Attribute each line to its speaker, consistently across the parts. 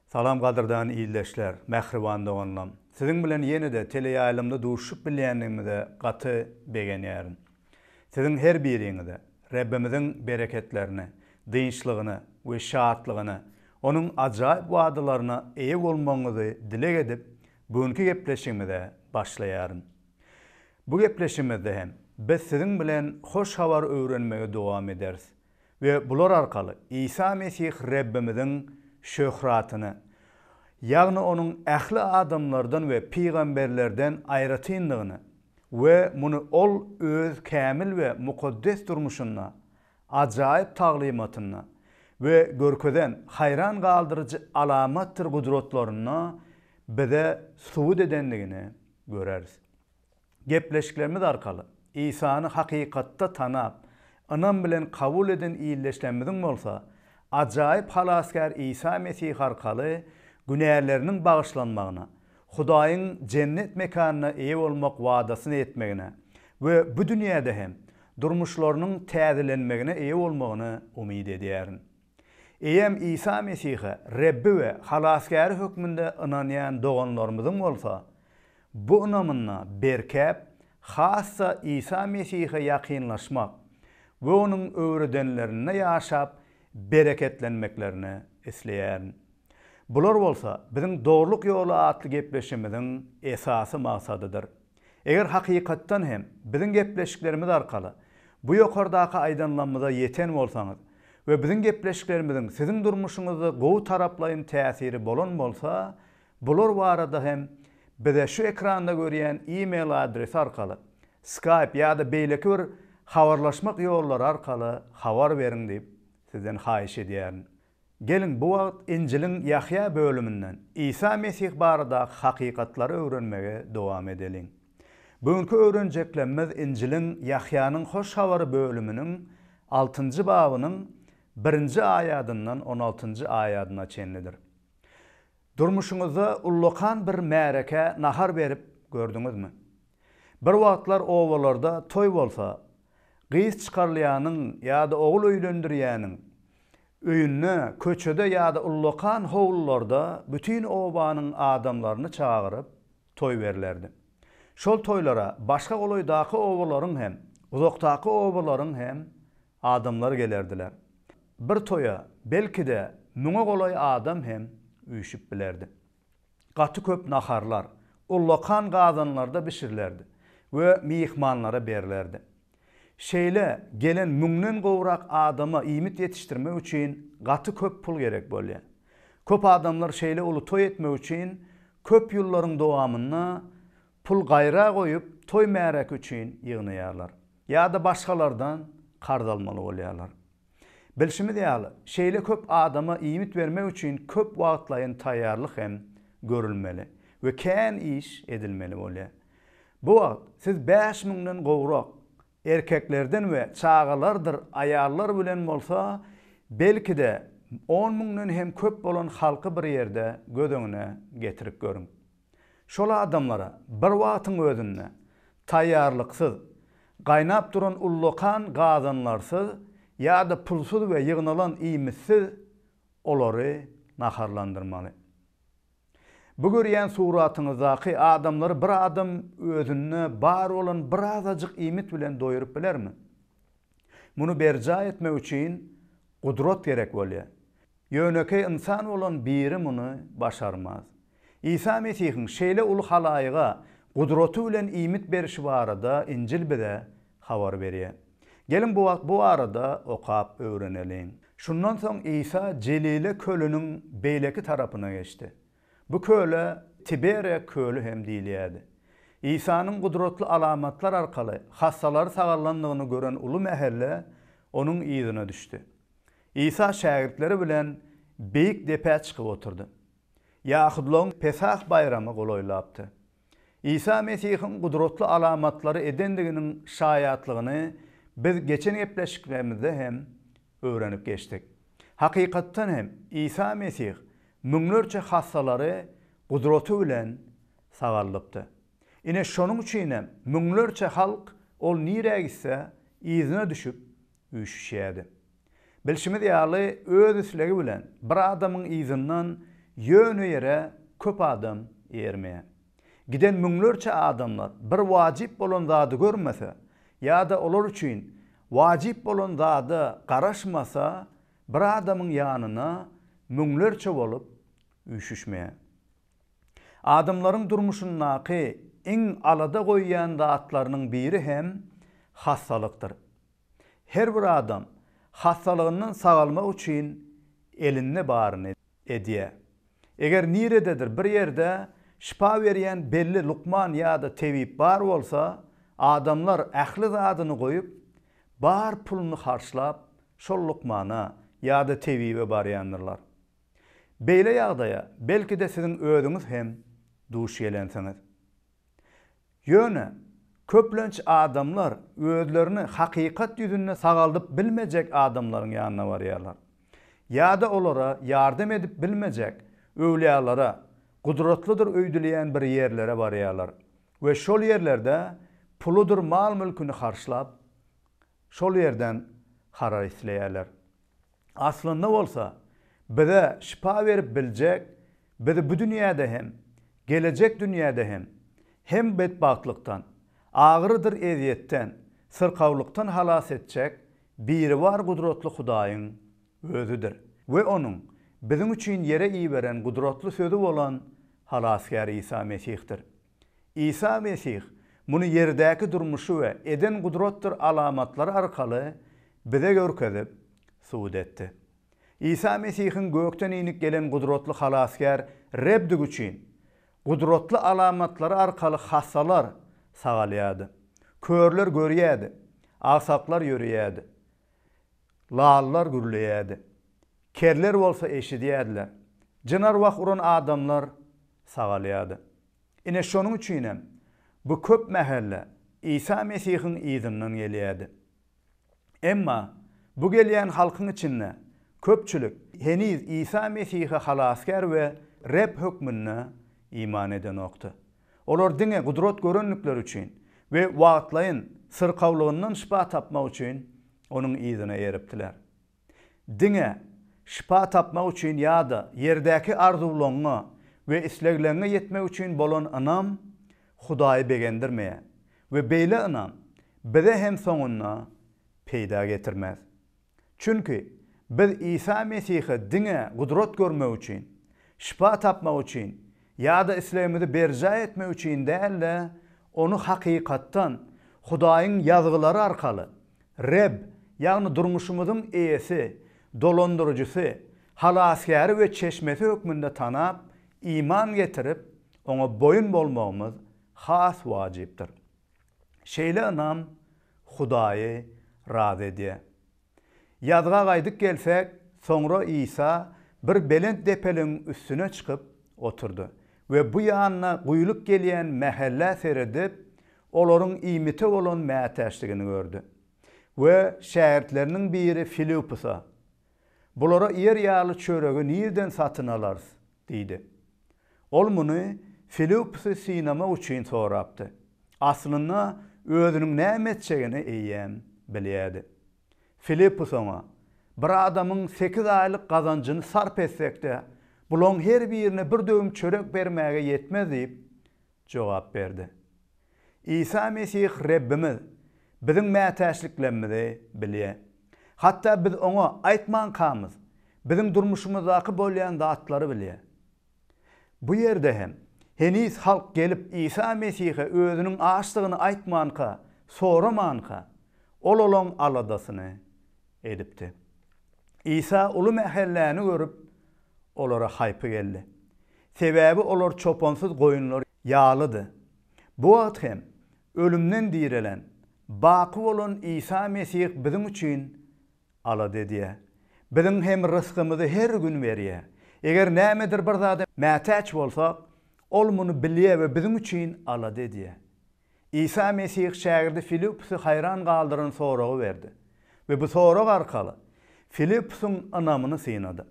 Speaker 1: Salam gadyrdan iýleşler, mähriban doganlam. Siziň bilen ýene-de teleýaýlymda duşup bilýändigimde gaty begenýärin. Siziň her biriňizde Rabbimiziň bereketlerini, dynçlygyny we şatlygyny, onuň ajaýyp wagdalaryna eýe bolmagyňyzy dilek edip, bugünkü gepleşigimizde başlaýaryn. Bu gepleşigimizde hem biz siziň bilen hoş habar öwrenmege dowam ederiz we bular arkaly İsa Mesih Rabbimiziň şöhratyny, ýagny onuň ähli adamlardan we peýgamberlerden aýratyndygyny we muny ol öz kämil we mukaddes durmuşyna, ajaýyp taglimatyna we görkeden hayran galdyrjy alamatdyr gudratlaryna bize suwud edendigini göreriz. Gepleşiklerimiz arkaly İsa'ny hakykatda tanap, anam bilen kabul eden iýleşlerimiziň bolsa, ajaýyp halaskar İsa Mesih arkaly günäleriniň bagyşlanmagyna, Hudaýyň cennet mekanyna eýe bolmak wadasyny etmegine we bu dünýäde hem durmuşlarynyň täzelenmegine eýe bolmagyny umyt edýärin. Eýem İsa Mesih'e Rabbi we halaskary hökmünde inanýan doganlarymyzyň bolsa, bu inamyna berkäp, hassa İsa Mesih'e ýakynlaşmak we onuň öwredenlerine ýaşap bereketlenmeklerini isleýärin. Bular bolsa biziň dogruluk ýoly atly gepleşigimiziň esasy maksadydyr. Eger hakykatdan hem biziň gepleşiklerimiz arkaly bu ýokardaky aýdanlanmada ýeten bolsaňyz we biziň gepleşiklerimiziň siziň durmuşyňyzda gowy taraplaýyn täsiri bolan bolsa, bular barada hem bize şu ekranda görýän e-mail adresi arkaly, Skype ýa-da beýleki bir habarlaşmak ýollary arkaly habar beriň diýip sizden haýyş edýärin. Gelin bu wagt İncilin Yahya bölümünden İsa Mesih barada hakykatlary öwrenmege dowam edelim. Bugünkü öwrenjeklerimiz İncilin Yahyanyň hoş habary bölüminiň 6-njy babynyň 1-nji aýadyndan 16-njy aýadyna çenlidir. Durmuşyňyzda ullakan bir märeke nahar berip gördüňizmi? Bir wagtlar owalarda toy bolsa, gyz çykarlýanyň ýa-da ogul öýlendirýäniň öýünne, köçede ýa-da ullakan howlularda bütün obanyň adamlaryny çagyryp toy berlerdi. Şol toylara başga goloýdaky owalaryň hem, uzakdaky owalaryň hem adamlar gelerdiler. Bir toya belki-de müňe goloý adam hem üýşüp bilerdi. Gaty köp naharlar, ullakan gazanlarda bişirlerdi we mihmanlara berlerdi. Şeýle gelen müňden gowrak adama iýmit ýetişdirmek üçin gaty köp pul gerek bolýar. Köp adamlar şeýle uly toy etmek üçin köp ýyllaryň dowamyna pul gaýra goýup toy märek üçin ýygnaýarlar. Ýa-da başgalardan karz almaly bolýarlar. Bilşimiz ýaly, şeýle köp adama iýmit bermek üçin köp wagtlaýyn taýýarlyk hem görülmeli we kän iş edilmeli bolýar. Bu wagt siz 5000-den gowrak erkeklerden we çağalardyr aýallar bilen bolsa, belki-de 10.000-den hem köp bolan halky bir ýerde gödüňine getirip görüň. Şol adamlara bir wagtyň özünde taýýarlyksyz, gaýnap duran ullakan gazanlarsyz ýa-da pulsuz we ýygnalan iýmitsiz olary naharlandyrmaly. Bu görýän suratyňyzdaky adamlar bir adam özüne bar bolan bir azadyk iýmit bilen doýurup bilermi? Muny berja etmek üçin gudrat gerek bolýar. Ýöneki insan bolan biri muny başarmaz. İsa Mesihiň şeýle uly halaýyga gudraty bilen iýmit berişi barada İncil bize habar berýär. Gelin bu arada okap öwrenelim. Şundan soň İsa Celile kölüniň beýleki tarapyna geçdi. Bu köle Tiberiya kölü hem diýilýärdi. İsa'nın gudratly alamatlar arkaly hassalary sagallandygyny gören uly mähelle onuň ýyzyna düşdi. İsa şägirdleri bilen beýik depä çykyp oturdy. Ýahudlaryň Pesah bayramy goloýlapdy. İsa Mesihiň gudratly alamatlary edendiginiň şaýatlygyny biz geçen gepleşiklerimizde hem öwrenip geçdik. Hakykatdan hem İsa Mesih müňlerçe hassalary gudraty bilen sagallypdy. Ine şonuň üçin hem müňlerçe halk ol nire gitse ýyzyna düşüp üýşüşýärdi. Bilşimiz ýaly öz üslegi bilen bir adamyň ýyzyndan yönü yere köp adam ermeye. Giden müňlerçe adamlar bir wajip bolan zady görmese, ýa-da olar üçin wajip bolan zady garaşmasa, bir adamyň ýanyna müňlerçe bolup üşüşmeye. Adamlaryň durmuşyndaky iň alada goýýan zatlarynyň biri hem hassalykdyr. Her bir adam hassalygyndan sagalmak üçin eline baryn edýär. Eger nirededir bir ýerde şipa berýän belli lukman ýa-da tebip bar bolsa, adamlar ähli zadyny goýup, bar puluny harçlap, şol lukmana ýa-da tebibe barýandylar. Beýle ýagdaýa belki de siziň özüňiz hem duş ýelensiňiz. Ýöne köplenç adamlar özlerini hakikat ýüzünde sagaldyp bilmejek adamlaryň ýanyna barýarlar. Ýa-da olara ýardam edip bilmejek öwliýalara, gudratlydyr öýdüleýän bir ýerlere barýarlar. We şol ýerlerde puludur mal mülküni harçlap, şol ýerden harar isleýärler. Aslynda bolsa, bize şipa berip biljek, bizi bu dünýäde hem, gelecek dünýäde hem bedbahtlıktan, ağırdır eziyetten, sırkavlıktan halas etjek biri var gudratly Hudaýyň özüdir. Ve onun bizim üçin yere iyi veren gudratly sözü bolan halaskar İsa Mesih'tir. İsa Mesih bunu yerdäki durmuşu ve eden gudratdyr alamatlary arkaly bize görkezip suud etdi. İsa Mesih'in gökten inik gelen gudratly halaskar Rebdig üçin gudratly alamatlary arkaly hassalar sagalýady. Körler görýädi, agsaklar ýörýädi, lallar gürleýädi, kerler bolsa eşidýädiler, jynarwak uran adamlar sagalýady. Ine şonuň üçinem bu köp mähelle İsa Mesih'in izinden gelýädi. Emma bu gelýän halkyň içinde köpçülük heniz İsa Mesih'e halaskar we Reb hökmüne iman eden okdy. Olar diňe gudrat görenlikler üçin we wagtlaýyn sırkawlygyndan şipa tapmak üçin onuň izine eripdiler. Diňe şipa tapmak üçin ýa-da ýerdäki arzularyňa we isleglerine ýetmek üçin bolan anam Hudaýy begendirmeýär we beýle anam bize hem soňuna peýda getirmez. Çünki biz İsa Mesih'e diňe gudrat görmek üçin, şipa tapmak üçin ýa-da islemimizi berja etmek üçin däl, onu hakykatdan Hudaýyň ýazgylary arkaly Reb, ýagny durmuşymyzyň eýesi, dolandyrjysy, halaskary we çeşmesi hökmünde tanap, iman getirip, ona boyun bolmagymyz has wajypdyr. Şeýle anam Hudaýy razy edýär. Ýazga gaýdyk gelsek, soňra İsa bir belent depeliň üstüne çykyp oturdu we bu ýanyna guýulup gelýän mähelle seredip, olaryň iýmiti bolan mätäşligini gördü. We şähertleriniň biri Filipusa, bulara ýer ýaly çöregi nirden satyn alars, diýdi. Ol muny Filipusy synamak üçin sorapdy. Aslynda özüniň näme etjegini eýýän bilýärdi. Filipus ona, bir adamyň 8 aýlyk gazanjyny sarp etsek-de, bulan her birine bir döwüm çörek bermäge ýetmez diýip jogap berdi. İsa Mesih Rebbimiz biziň mätäşliklerimizi bilýär. Hatta biz ona aýtman kamyz, biziň durmuşymyzdaky bolýan zatlary bilýär. Bu ýerde hem heniz halk gelip İsa Mesih'e özünün açlığını aýtmanka, soramanka, ol olan aladasyny edipdi. İsa ulu mähelläni görüp olara haýpy geldi. Sebäbi olar çopansız goýunlar ýalydy. Bu wagt hem ölümden direlen, baqy bolan İsa Mesih biziň üçin alady diýär. Biziň hem rızkymyzy her gün berýär. Eger nämedir bir zada mätäç bolsak, ol muny bilýär we biziň üçin alady diýär. İsa Mesih şägirdi Filipusy haýran galdyran soragy berdi. Ve bu sorag arkaly Filipusyň anamyny synady.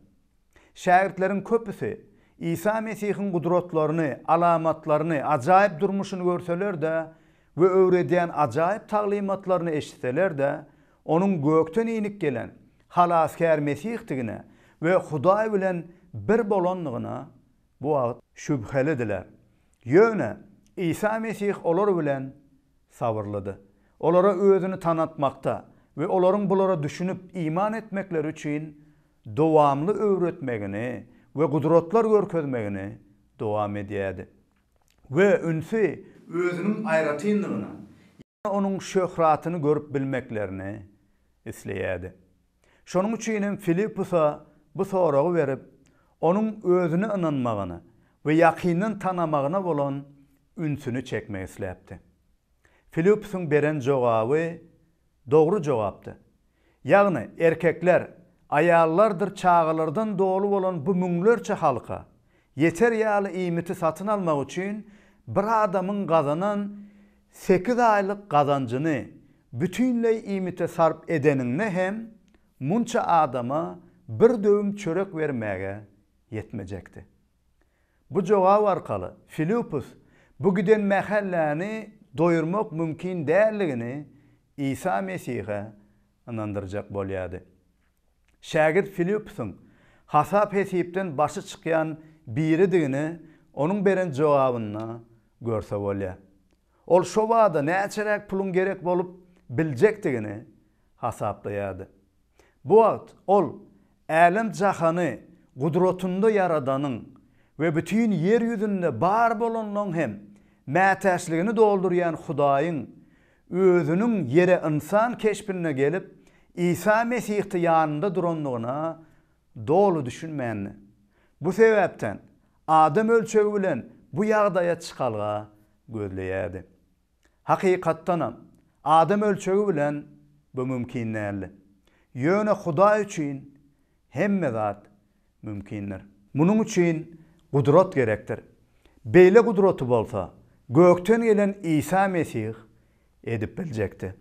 Speaker 1: Şägirdleriň köpüsi İsa Mesih'in gudratlaryny, alamatlaryny, ajaýyp durmuşyny görseler-de we öwredýän ajaýyp taglimatlaryny eşitseler-de, onuň gökten inik gelen halaskar Mesihdigine we Hudaý bilen bir bolanlygyna bu wagt şübhelidiler. Ýöne İsa Mesih olar bilen sabırlydy. Olara özüni tanatmakta ve olaryň bulara düşünüp iman etmekleri üçin dowamly öwretmegini ve gudratlar görkezmegini dowam edýärdi. Ve ünsi özüniň aýratynlygyna, onuň şöhratyny görüp bilmeklerini isleýärdi. Şonuň üçin Filipusa bu soragy berip, onuň özüni inanmagyny we ýakynyn tanamagyna bolan ünsüni çekmek isläpdi. Filipusyň beren jogaby dogry jogapdy. Ýagny erkekler, aýallardyr çağalardan dolu bolan bu müňlerçe halka yeter ýaly iýmiti satyn almak üçin bir adamyň gazanan 8 aýlyk gazanjyny bütünleý iýmite sarp edeniňne hem munça adama bir döwüm çörek bermäge ýetmejekdi. Bu jogap arkaly Filipus bu giden mähelläni doyurmak mümkin dälligini İsa Mesih'e inandyrjak bolýardy. Şagird Filipusyň hasap hesipden başı çykýan biridigini onuň beren jogabyna görse bolýar. Ol şo wagda näçerek pulun gerek bolup biljekdigini hasaplaýardy. Bu wagt ol älim jahany gudratynda yaradanyň we bütün yer ýüzünde bar bolanyň hem mätäşligini doldurýan Hudaýyň özünün yere insan keşbine gelip İsa Mesih'ti yanında duranlygyna dolu düşünmänli. Bu sebäpden adam ölçegi bilen bu ýagdaýa çykalga gözleýärdi. Hakykatdanam adam ölçegi bilen bu mümkin näli. Ýöne Hudaý üçin hemme zat mümkindir. Munuň üçin gudrat gerekdir. Beýle gudraty bolsa, gökten gelen İsa Mesih edip biljekdi.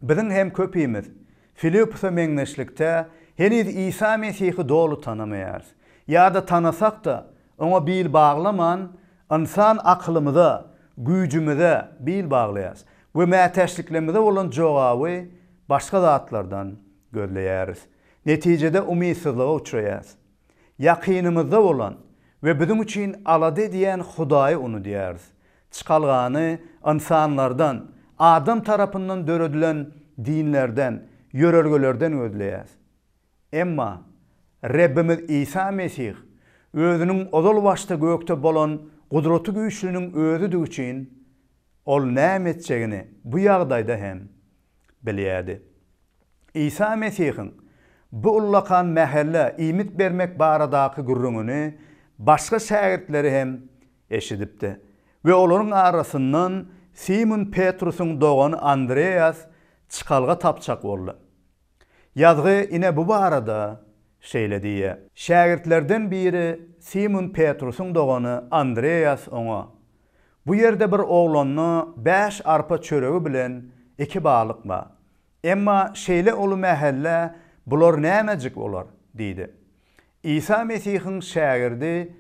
Speaker 1: Biziň hem köpüýmiz Filipusa meňneşlikde henüz İsa Mesih'i dolu tanamaýarys. Ýa-da tanasak da ona bil baglaman insan aklymyza, güýjümüze bil baglaýas we mätäşliklerimize bolan jogaby başga zatlardan gözleýäris. Netijede umytsızlyga uçraýas. Ýakynymyzda bolan we biziň üçin alady diýen Hudaýy unudyarys. Çykalgany insanlardan, adam tarapyndan döredilen dinlerden, yörelgelerden gözleýäs. Emma Rabbimiz İsa Mesih özüniň ozal başda gökde bolan gudraty güýçlüniň özüdigi üçin ol näme etjegini bu ýagdaýda hem bilýärdi. İsa Mesih'in bu ullakan mähelle iýmit bermek baradaky gurrungyny başga şagirdleri hem eşidipdi. Ve olaryň arasyndan Simon Petrusyň dogany Andreas çykalga tapçak boldy. Ýazgy ine bu barada şeýle diýe. Şagirdlerden biri Simon Petrusyň dogany Andreas oňa: "Bu ýerde bir oglanyny 5 arpa çöregi bilen 2 balyk bar. Emma şeýle olu mähelle bular nämejik bolar?" diýdi. İsa Mesih'iň şagirdi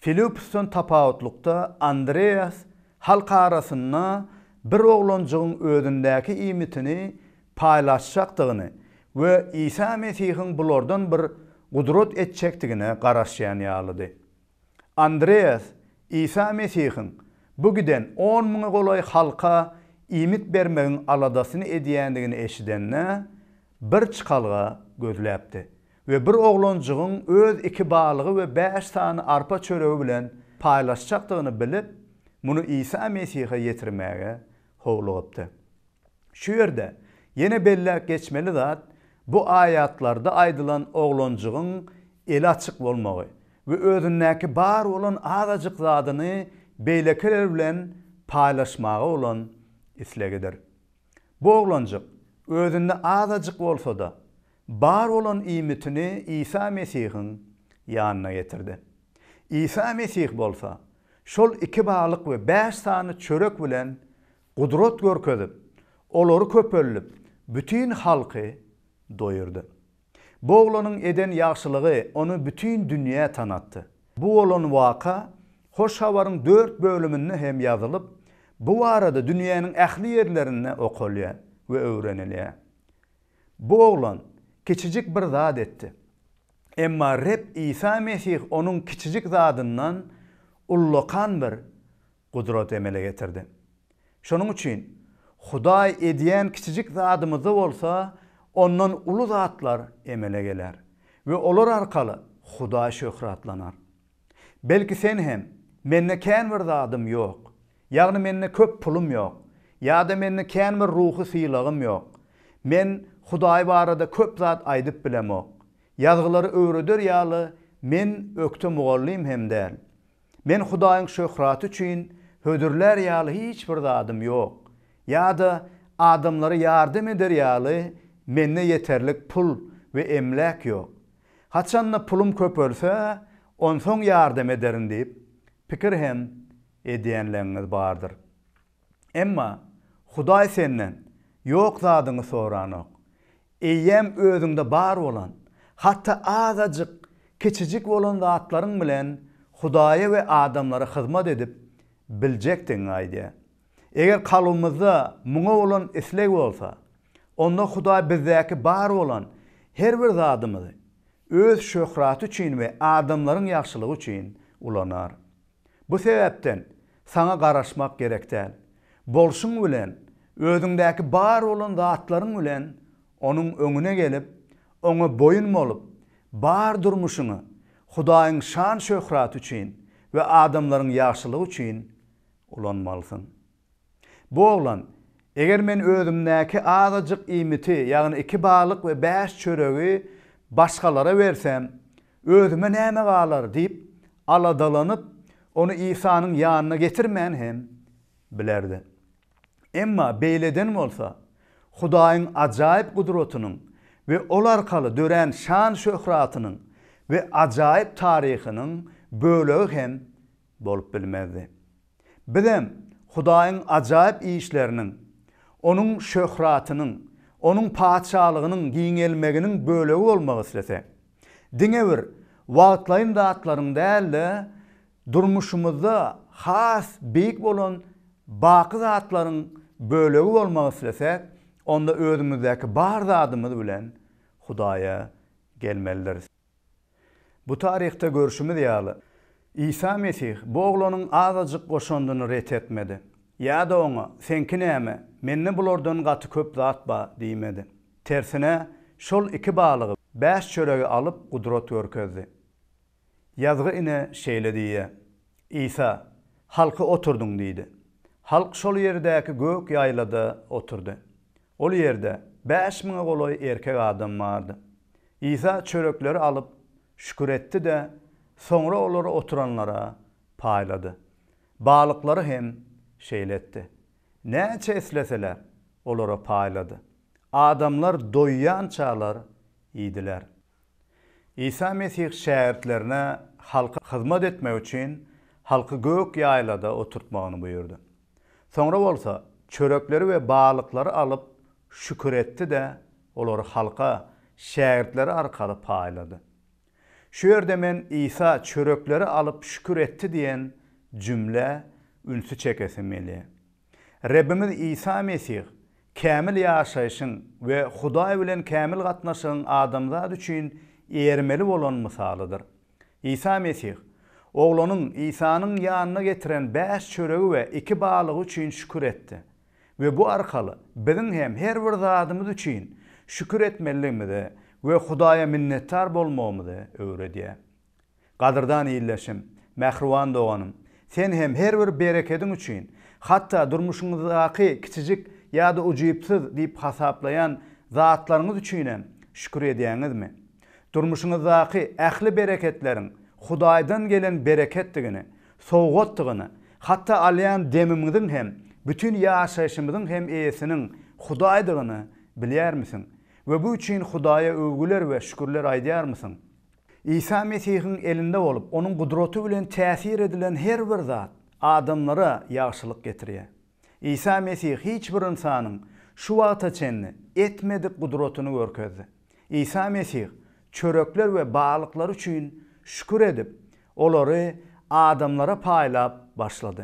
Speaker 1: Filipusdan tapawutlukda Andreas halka arasynda bir oglanjygyň özündäki iýmitini paýlaşjakdygyny we İsa Mesih'iň bulardan bir gudrat etjekdigine garaşýan ýalydy. Andreas İsa Mesih'iň bu giden 10 000 golay halka iýmit bermegiň aladasyny edýändigini eşidenne bir çykalga gözläpdi. Ve bir oglanjygyň öz 2 balygy we 5 sany arpa çöregi bilen paýlaşjakdygyny bilip, muny İsa Mesih'e ýetirmäge howlugypdy. Şu ýerde ýene bellek geçmeli zat bu aýatlarda aýdylan oglanjygyň el açyk bolmagy we özündäki bar bolan azajyk zadyny beýlekeler bilen paýlaşmagy bolan islegidir. Bu oglanjyk özünde azajyk bolsa da bar olan iýmitini İsa Mesih'iň ýanyna getirdi. İsa Mesih bolsa şol 2 balyk we 5 sany çörek bilen gudrat görkezip, olary köpellip, bütün halky doýurdy. Bu oglanyň eden ýagşylygy onu bütün dünýä tanatdy. Bu olan waka hoş habaryň 4 bölüminde hem ýazylyp, bu arada dünýäniň ähli ýerlerinde okulýar we öwrenilýär. Bu oglan keçijik bir zat etdi. Emma Reb İsa Mesih onun kiçicik zadından ullokan bir kudret emele getirdi. Şonun üçin Hudaý ediyen kiçicik zadymyzy bolsa, ondan ulu zatlar emele geler we olar arkaly Hudaý şöhratlanar. Belki sen hem menne kän bir zadym ýok, ýagny menne köp pulum ýok, ýa-da menne kän bir ruhy syýlygym ýok. Men Hudaý barada köp zat aýdyp bilemok. Ýazgylary öwreder ýaly men ökte mugallim hem däl. Men Hudaýyň şöhraty üçin hödürler ýaly hiç bir zadym ýok. Ýa-da adamlara ýardym eder ýaly menne yeterlik pul we emlek ýok. Haçanna pulum köp bolsa, onsoň ýardym ederim diýip pikir hem edýänleriniz bardyr. Emma Hudaý senden ýok zadyňy soranok. Eýem özüňde bar bolan, hatta azacık, kiçicik bolan zatlaryň bilen Hudaýa we adamlara hyzmat edip biljekdiň aýdy. Eger kalbymyzda muňa bolan isleg bolsa, onda Hudaý bizdäki bar bolan her bir zadymyzy öz şöhraty üçin we adamlaryň ýagşylygy üçin ulanar. Bu sebäpden sana garaşmak gerek däl. Bolşuň bilen özüňdäki bar bolan zatlaryň bilen onuň öňüne gelip, ona boyun bolup, bar durmuşyňy Hudaýyň şan şöhraty üçin we adamlaryň ýagşylygy üçin ulanmalysyň. Bu oglan, eger men özümdäki azacık iýmiti, ýagny 2 balyk we 5 çöregi başgalara bersem, özüme näme galar diýip aladalanyp, onu İsa'nın ýanyna getirmän hem bilerdi. Emma beýleden bolsa, Hudaýyň ajaýyp gudratynyň we ol arkaly dören şan şöhratynyň we ajaýyp taryhynyň bölegi hem bolup bilmezdi. Bizem Hudaýyň ajaýyp işleriniň, onuň şöhratynyň, onuň paçalygynyň giňelmeginiň bölegi bolmagy islese, diňe bir wagtlaryň zatlaryň däl, durmuşymyzda has beýik bolan baky zatlaryň bölegi bolmagy islesek, onda özümüzdäki bar zadymyz bilen Hudaýa gelmeliriz. Bu taryhda görüşümüz ýaly İsa Mesih bu oglanyň azacık goşandyny ret etmedi. Ýa-da oňa "Senki näme? Menne bulardan gaty köp zat ba" diýmedi. Tersine şol 2 balygy 5 çöregi alyp gudrat görkezdi. Ýazgy ine şeýle diýe: "İsa, halky oturduň" diýdi. Halk şol ýerdäki gök ýaýlada oturdy. Ol ýerde 5000 goloy erkek adam bardy. İsa çörekleri alyp şükür etdi de soňra olary oturanlara paýlady. Balyklary hem şeýletdi. Näçe esleseler olara paýlady. Adamlar doýýan çağlar ýydylar. İsa Mesih şähertlerine halka hyzmat etmek üçin halky gök ýaýlada oturtmagyny buyurdy. Soňra bolsa çörekleri we balyklary alyp şükür etdi de olary halka şähertleri arkaly paýlady. Şu ýerde men İsa çörekleri alyp şükür etdi diýen cümle ünsü çekesim meli. Rabbimiz İsa Mesih kämil ýaşaýyşyň we Hudaý bilen kämil gatnaşyň adamzat üçin ýermeli bolan misalydyr. İsa Mesih oglanyň İsa'nın ýanyna getiren 5 çöregi we 2 balygy üçin şükür etdi. Ve bu arkaly biziň hem her bir zadymyz üçin şükür etmeligimizi we Hudaýa minnettar bolmagymyzy öwredýär. Gadyrdan ýyleşim, mähruwan doganym, sen hem her bir bereketiň üçin, hatta durmuşuňyzdaky kiçijik ýa-da ujuýupsyz diýip hasaplayan zatlaryňyz üçin hem şükür edýäňizmi? Durmuşuňyzdaky ähli bereketleriň Hudaýdan gelen bereketdigini, sowgatdygyny, hatta alýan demimiňiň hem bütün ýaşaýyşymyzyň hem eýesiniň Hudaýdygyny bilýärmisin? Ve bu üçin Hudaýa övgüler we şükürler aýdýarmysyň? İsa Mesihiň elinde bolup, onuň gudraty bilen täsir edilen her bir zat adamlara ýagşylyk getirýär. İsa Mesih hiç bir insanyň şu wagta çenni etmedik gudratyny görkezdi. İsa Mesih çörekler we balyklar üçin şükür edip, olary adamlara paýlap başlady.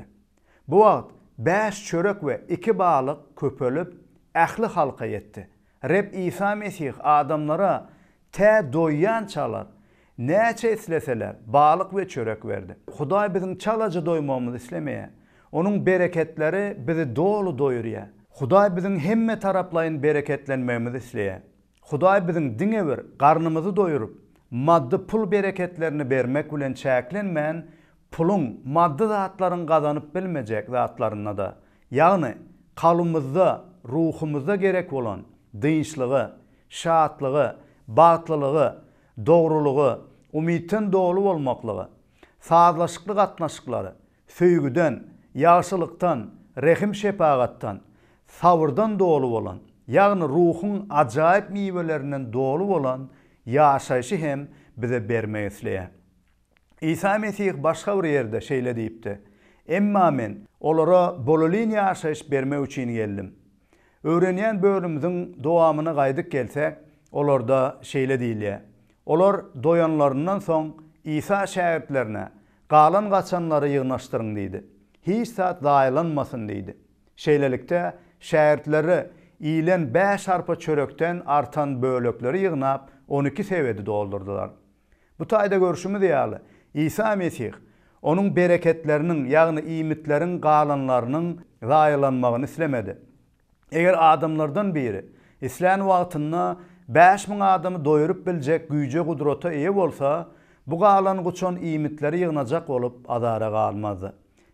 Speaker 1: Bu wagt 5 çörek we 2 balyk köpölüp ähli halka ýetdi. Reb İsa Mesih adamlara tä doýýan çalar näçe isleseler balyk we çörek berdi. Hudaý biziň çalajy doýmamyzy islemeýär. Onun bereketleri bizi dolu doýurýar. Hudaý biziň hemme taraplayyn bereketlenmemizi isleýär. Hudaý biziň diňe bir garnymyzy doýurup, maddi pul bereketlerini bermek bilen çäklenmän, pulun maddi zatlaryny gazanyp bilmejek zatlaryna da, ýagny kalbymyzda, ruhumyzda gerek bolan dynçlygy, şatlygy, batlylygy, dogrulygy, umytdan dolu bolmaklygy, sazlaşykly gatnaşyklary, söýgüden, ýagşylykdan, rehim şepagatdan, sabrdan dolu bolan, ýagny ruhun ajaýyp miwelerinden dolu bolan ýaşaýşy hem bize bermeyi isleýär. İsa Mesih başga bir ýerde şeýle diýipdi: "Emma men olara bolalyn ýaşaýyş bermek üçin geldim." Öwrenýän bölümimiziň dowamyna gaýdyk gelsek, olarda şeýle diýilýär: "Olar doýanlaryndan soň İsa şähertlerine galan gaçanlary ýygnaşdyryň" diýdi. "Hiç zat daýlanmasyn" diýdi. Şeýlelikde şähertleri ilen 5 arpa çörekden artan bölekleri ýygnap 12 sebedi doldurdular. Bu taýda görüşümüz ýaly İsa Mesih onun bereketlerinin, ýagny iýmitlerin galanlarynyň zaýlanmagyny islemedi. Eger adamlardan biri İslam wagtynda 5000 adamy doýurup biljek güýje gudrata eýe bolsa, bu galan guçan iýmitleri ýygnajak bolup adara galmazdy.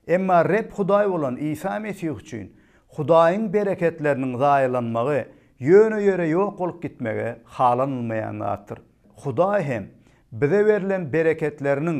Speaker 1: Emma Reb Hudaý bolan İsa Mesih üçin Hudaýyň bereketleriniň zaýlanmagy ýöne ýöre ýok bolup gitmege halanylmaýan zatdyr. Hudaý hem bize verilen bereketleriniň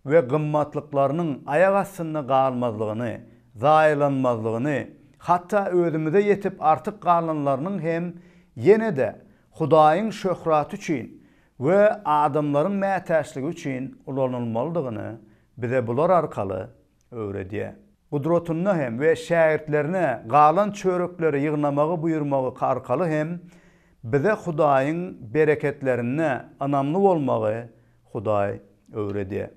Speaker 1: we gymmatlyklarynyň aýak astynda galmazlygyny, zaýlanmazlygyny, hatta özümize yetip artyk galanlarynyň hem ýene-de Hudaýyň şöhraty üçin we adamlaryň mätäçligi üçin ulanylmalydygyny bize bular arkaly öwredýär. Gudratyny hem we şähertlerine galan çörekleri ýygnamagy buyurmagy arkaly hem bize Hudaýyň bereketlerine anamly bolmagy Hudaý öwredýär.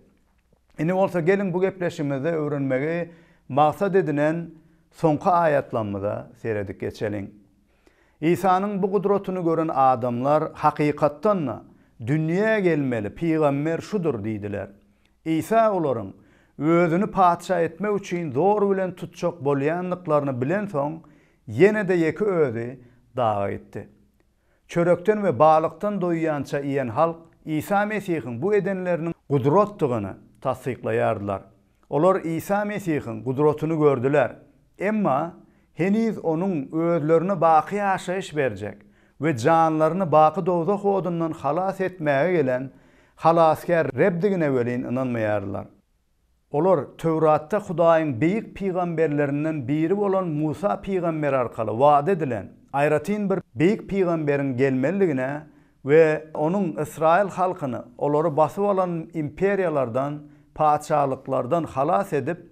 Speaker 1: Ine bolsa gelin bu gepleşimizde öwrenmegi maksat edilen soňky ayatlarymyza seredik geçeliň. İsa'nın bu gudratyny gören adamlar hakykatdan dünýäge gelmeli peýgamber şudur diýdiler. İsa olaryň özüni paça etmek üçin zor bilen tutjak bolýanlyklaryny bilen soň ýene-de ýeki özü dağa etdi. Çörekden we balykdan doýýança iýen halk İsa Mesihiň bu edenleriniň gudratdygyny tasdiklaýardylar. Olar İsa Mesihiň gudratyny gördüler. Emma heniz onun özlerine baqy ýaşaýyş berjek we janlaryny baqy dowzak odundan halas etmäge gelen halaskär Rebdigine welin inanmaýardylar. Olar Tövratda Hudaýyň beýik peýgamberlerinden biri bolan Musa peýgamber arkaly wa'da edilen aýratyn bir beýik peýgamberiň gelmeligine we onun Israil halkyny olary basyp alan imperiýalardan, paçalyklardan halas edip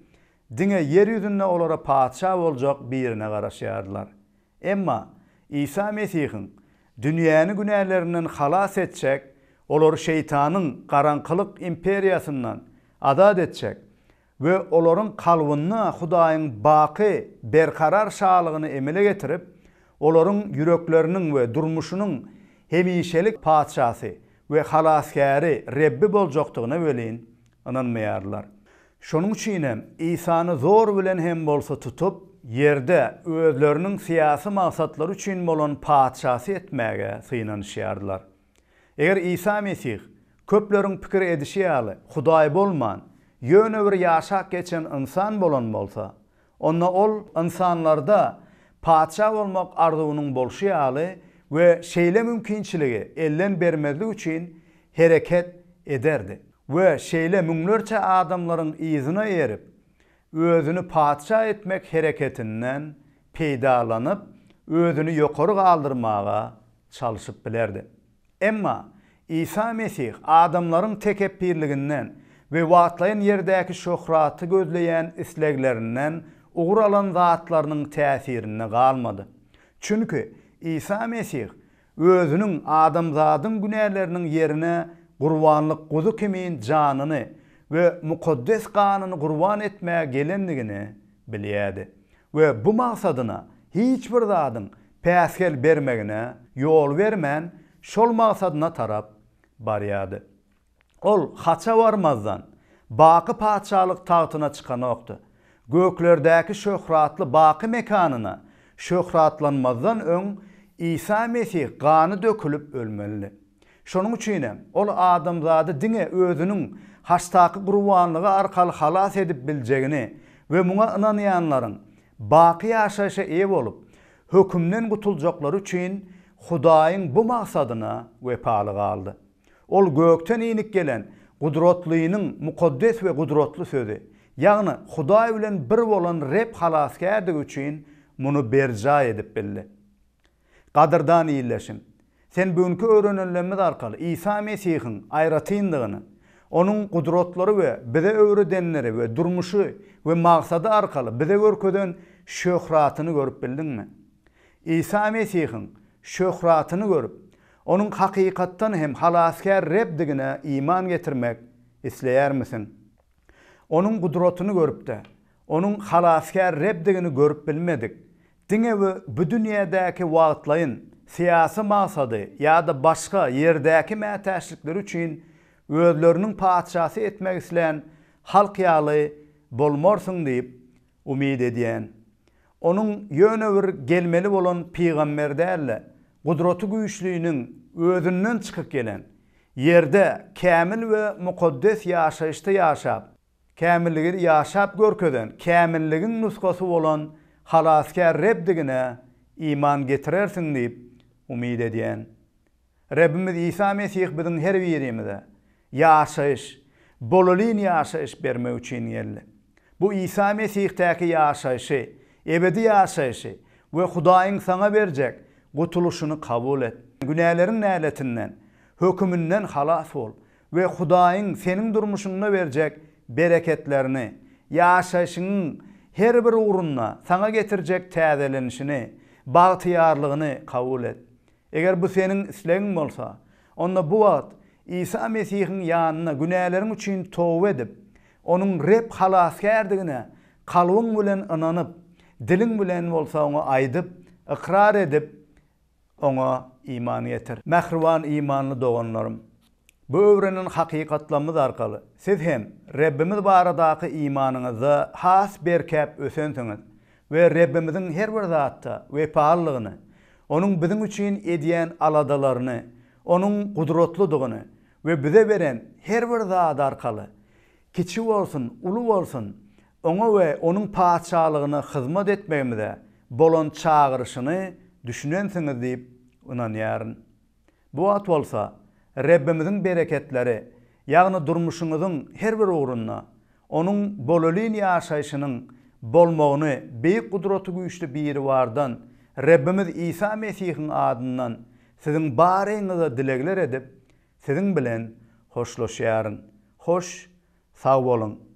Speaker 1: diňe yer ýüzünde olara paça boljak birine garaşýardylar. Emma İsa Mesihiň dünýäni günählerinden halas etjek, olary şeytanyň garankylyk imperiýasyndan azat etjek we olaryň kalbyna Hudaýyň baqy berkarar şalygyny emele getirip, olaryň yürekleriniň we durmuşynyň hemişelik paçasy we halaskäri Rebbi boljakdygyna welin inanmaýardylar. Şonuň üçin hem İsa'ny zor bilen hem bolsa tutup, yerde özleriniň siýasy maksatlary üçin bolan paçasy etmäge synanyşýardylar. Eger İsa Mesih köpleriň pikir edişi ýaly Hudaý bolman, ýöne bir ýaşak geçen insan bolan bolsa, onda ol insanlarda paça bolmak arzuwynyň bolşy ýaly we şeýle mümkinçiligi elden bermezlik üçin hereket ederdi. We şeýle müňlerçe adamlaryň izine erip, özüni paça etmek hereketinden peýdalanyp, özüni ýokary galdyrmaga çalyşyp bilerdi. Emma İsa Mesih adamlaryň tekebbirliginden we wagtlaýan ýerdäki şöhraty gözleýän isleglerinden ugur alan zatlarynyň täsirine galmady. Çünki İsa Mesih özüniň adamzadyň günäleriniň yerine gurbanlyk guzu kimin janyny we mukaddes ganyny gurban etmäge gelendigini bilýärdi. We bu maksadyna hiç bir zadyň päsgel bermegine ýol bermän şol maksadyna tarap barýardy. Ol haça varmazdan baqı paçalyk tağtyna çıkanokdy. Göklerdäki şöhratly baqı mekanına şöhratlanmazdan öň İsa Mesih gany dökülüp ölmeli. Şonuň üçinem ol adamzady diňe özüniň haçtaky gurbanlygy arkaly halas edip biljegini we muňa inanýanlaryň baqy ýaşaşa eýe bolup hökümden gutuljaklary üçin Hudaýyň bu maksadyna wepaly galdy. Ol gökten inik gelen gudratlynyň mukaddes we gudratly sözi, ýagny Hudaý bilen bir bolan Reb halaskärdi üçin muny berja edip bildi. Gadyrdan iýleşin. Sen bugünkü öwrenenlerimiz arkaly İsa Mesihiň aýratyndygyny, onuň gudratlary we bize öwredenleri we durmuşy we maksady arkaly bize görkeden şöhratyny görüp bildiňmi? İsa Mesihiň şöhratyny görüp, onuň hakykatdan hem halaskär Rebdigine iman getirmek isleýär misin? Onuň gudratyny görüp de, onuň halaskär Rebdigini görüp bilmedik. Diňe we bu dünýädäki wagtlaryň siyasi maksady ýa-da başga ýerdäki mätäçlikler üçin özleriniň paçasy etmek isleýän halk ýaly bolmarsyň diýip umid edýän. Onuň ýöne bir gelmeli bolan peýgamber dälle, gudraty güýçlüýüniň özünden çykyp gelen, ýerde kämil we mukaddes ýaşaýyşda ýaşap, kämilligi ýaşap görkeden, kämilligiň nuskasy bolan halaskär Rebdigine iman getirersiň diýip umid edýän. Rabbimiz İsa Mesih biziň her birimize ýaşaýyş, bolalyn ýaşaýyş bermek üçin geldi. Bu İsa Mesih'teki ýaşaýyşy, ebedi ýaşaýyşy we Hudaýyň sana berjek gutuluşyny kabul et. Günäleriň näletinden, hökümünden halas bol we Hudaýyň seniň durmuşyňda berjek bereketlerini, ýaşaýyşynyň her bir uğruna sana getirjek täzelenişini, bagtyarlygyny kabul et. Eger bu seniň islegiň bolsa, onda bu wagt İsa Mesihiň ýanyna günäleriň üçin towba edip, onuň Reb halaskärdigine kalbyň bilen inanyp, diliň bilen bolsa oňa aýdyp, ikrar edip, oňa iman getir. Mähriban imanly doganlarym, bu öwrenin hakykatlamyz arkaly siz hem Rabbimiz baradaky imanyňyzy has berkäp ösensiňiz we Rabbimiziň her bir zatda wepalygyny, onuň biziň üçin edýän aladalaryny, onuň gudratlydygyny we bize beren her bir zat arkaly kiçi bolsun, ulu bolsun, oňa we onuň paçalygyna hyzmat etmegimize bolan çağırışyny düşünensiňiz diýip inanýaryn. Bu wagt bolsa Rabbimiziň bereketleri, ýagny durmuşyňyzyň her bir uğruna, onuň bolalyn ýaşaýyşynyň bolmagyny beýik gudraty güýçli biri bardan Rabbimiz İsa Mesihiň adyndan siziň baryňyza dilegler edip, siziň bilen hoşlaşýaryn. Hoş, sag bolun.